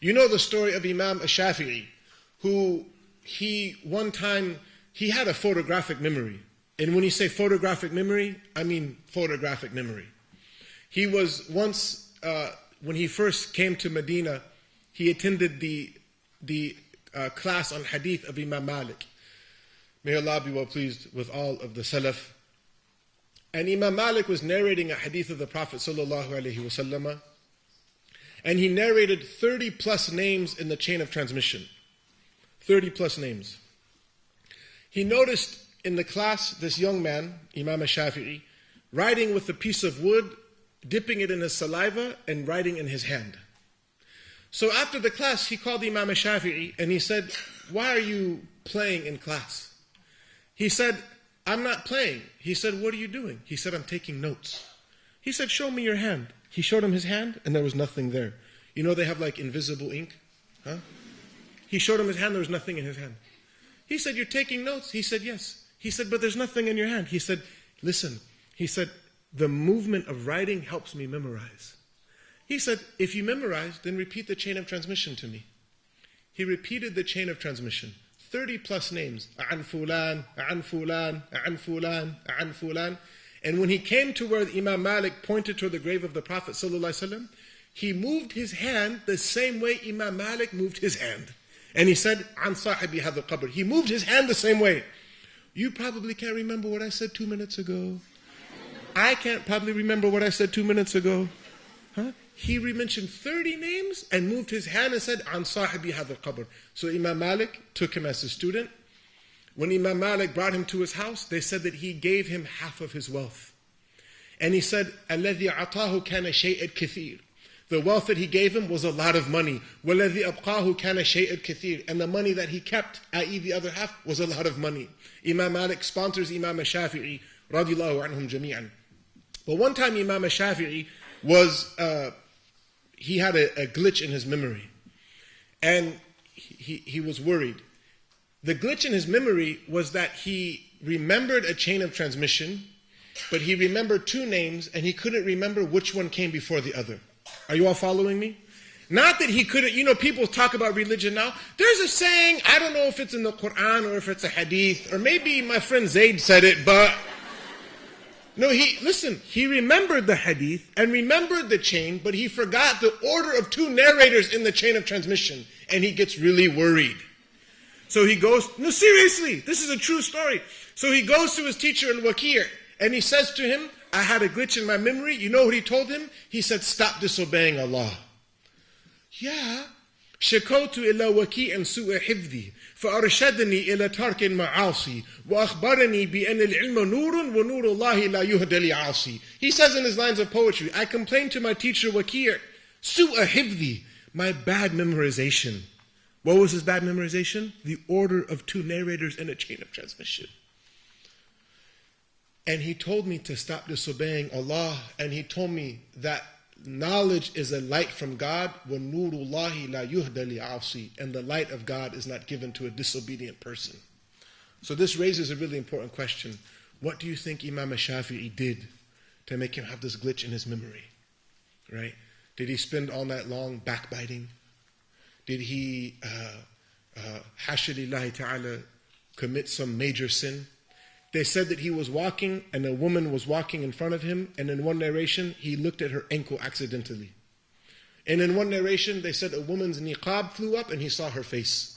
You know the story of Imam Shafi'i, who one time had a photographic memory. And when you say photographic memory, I mean photographic memory. He was once, when he first came to Medina, he attended the class on hadith of Imam Malik. May Allah be well pleased with all of the Salaf. And Imam Malik was narrating a hadith of the Prophet ﷺ, and he narrated 30 plus names in the chain of transmission. 30 plus names. He noticed in the class this young man, Imam Shafi'i, writing with a piece of wood, dipping it in his saliva and writing in his hand. So after the class, he called Imam Shafi'i and he said, "Why are you playing in class?" He said, "I'm not playing." He said, "What are you doing?" He said, "I'm taking notes." He said, "Show me your hand." He showed him his hand and there was nothing there. You know they have like invisible ink? Huh? He showed him his hand, there was nothing in his hand. He said, "You're taking notes?" He said, "Yes." He said, "But there's nothing in your hand." He said, "Listen," he said, "the movement of writing helps me memorize." He said, "If you memorize, then repeat the chain of transmission to me." He repeated the chain of transmission. 30 plus names. An fulan, an fulan, an fulan, an fulan. And when he came to where Imam Malik pointed toward the grave of the Prophet ﷺ, he moved his hand the same way Imam Malik moved his hand. And he said, "An sahibi hadha qabr." He moved his hand the same way. You probably can't remember what I said 2 minutes ago. I can't probably remember what I said 2 minutes ago. Huh? He mentioned 30 names and moved his hand and said, "An sahibi hadha qabr." So Imam Malik took him as his student. When Imam Malik brought him to his house, they said that he gave him half of his wealth. And he said, "Alladhi atahu kana shay'an kathir." The wealth that he gave him was a lot of money. وَالَّذِي أَبْقَاهُ كَانَ شَيْءًا كَثِيرًا. And the money that he kept, i.e. the other half, was a lot of money. Imam Malik sponsors Imam Shafi'i, radiyallahu anhum jami'an. But one time Imam Shafi'i he had a glitch in his memory. And he was worried. The glitch in his memory was that he remembered a chain of transmission, but he remembered 2 names and he couldn't remember which one came before the other. Are you all following me? Not that he couldn't, people talk about religion now. There's a saying, I don't know if it's in the Quran or if it's a hadith, or maybe my friend Zayd said it, but no, he remembered the hadith and remembered the chain, but he forgot the order of 2 narrators in the chain of transmission, and he gets really worried. So he goes, no, seriously, this is a true story. So he goes to his teacher Al-Waqi', and he says to him, "I had a glitch in my memory." You know what he told him? He said, "Stop disobeying Allah." Yeah. شكوت إلى وكيء سوء حفظي فأرشدني إلى ترك المعاصي وأخبرني بأن العلم نور ونور الله لا يهدى لعاصي. He says in his lines of poetry, I complained to my teacher Waqi', سوء حفظي, my bad memorization. What was his bad memorization? The order of 2 narrators in a chain of transmission. And he told me to stop disobeying Allah, and he told me that knowledge is a light from God, وَنُورُ اللَّهِ لَا يُهْدَى لِعَاصِي, and the light of God is not given to a disobedient person. So this raises a really important question. What do you think Imam Shafi'i did to make him have this glitch in his memory? Right? Did he spend all night long backbiting? Did he, hasha lillahi ta'ala, commit some major sin? They said that he was walking and a woman was walking in front of him, and in one narration, he looked at her ankle accidentally. And in one narration, they said a woman's niqab flew up and he saw her face.